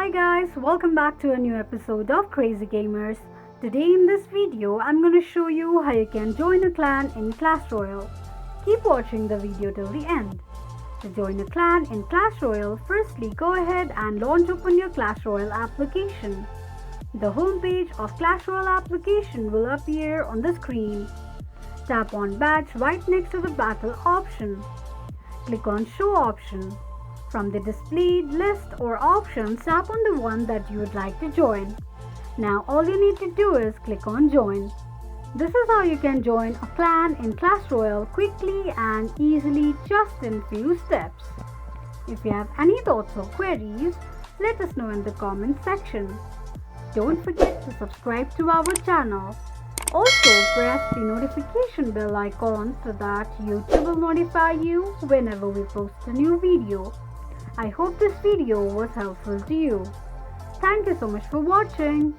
Hi guys, welcome back to a new episode of Crazy Gamers. Today in this video, I'm going to show you how you can join a clan in Clash Royale. Keep watching the video till the end. To join a clan in Clash Royale, firstly go ahead and open your Clash Royale application. The homepage of Clash Royale application will appear on the screen. Tap on badge right next to the battle option. Click on show option. From the displayed list or options, tap on the one that you would like to join. Now all you need to do is click on join. This is how you can join a clan in Clash Royale quickly and easily just in few steps. If you have any thoughts or queries, let us know in the comment section. Don't forget to subscribe to our channel. Also press the notification bell icon so that YouTube will notify you whenever we post a new video. I hope this video was helpful to you. Thank you so much for watching.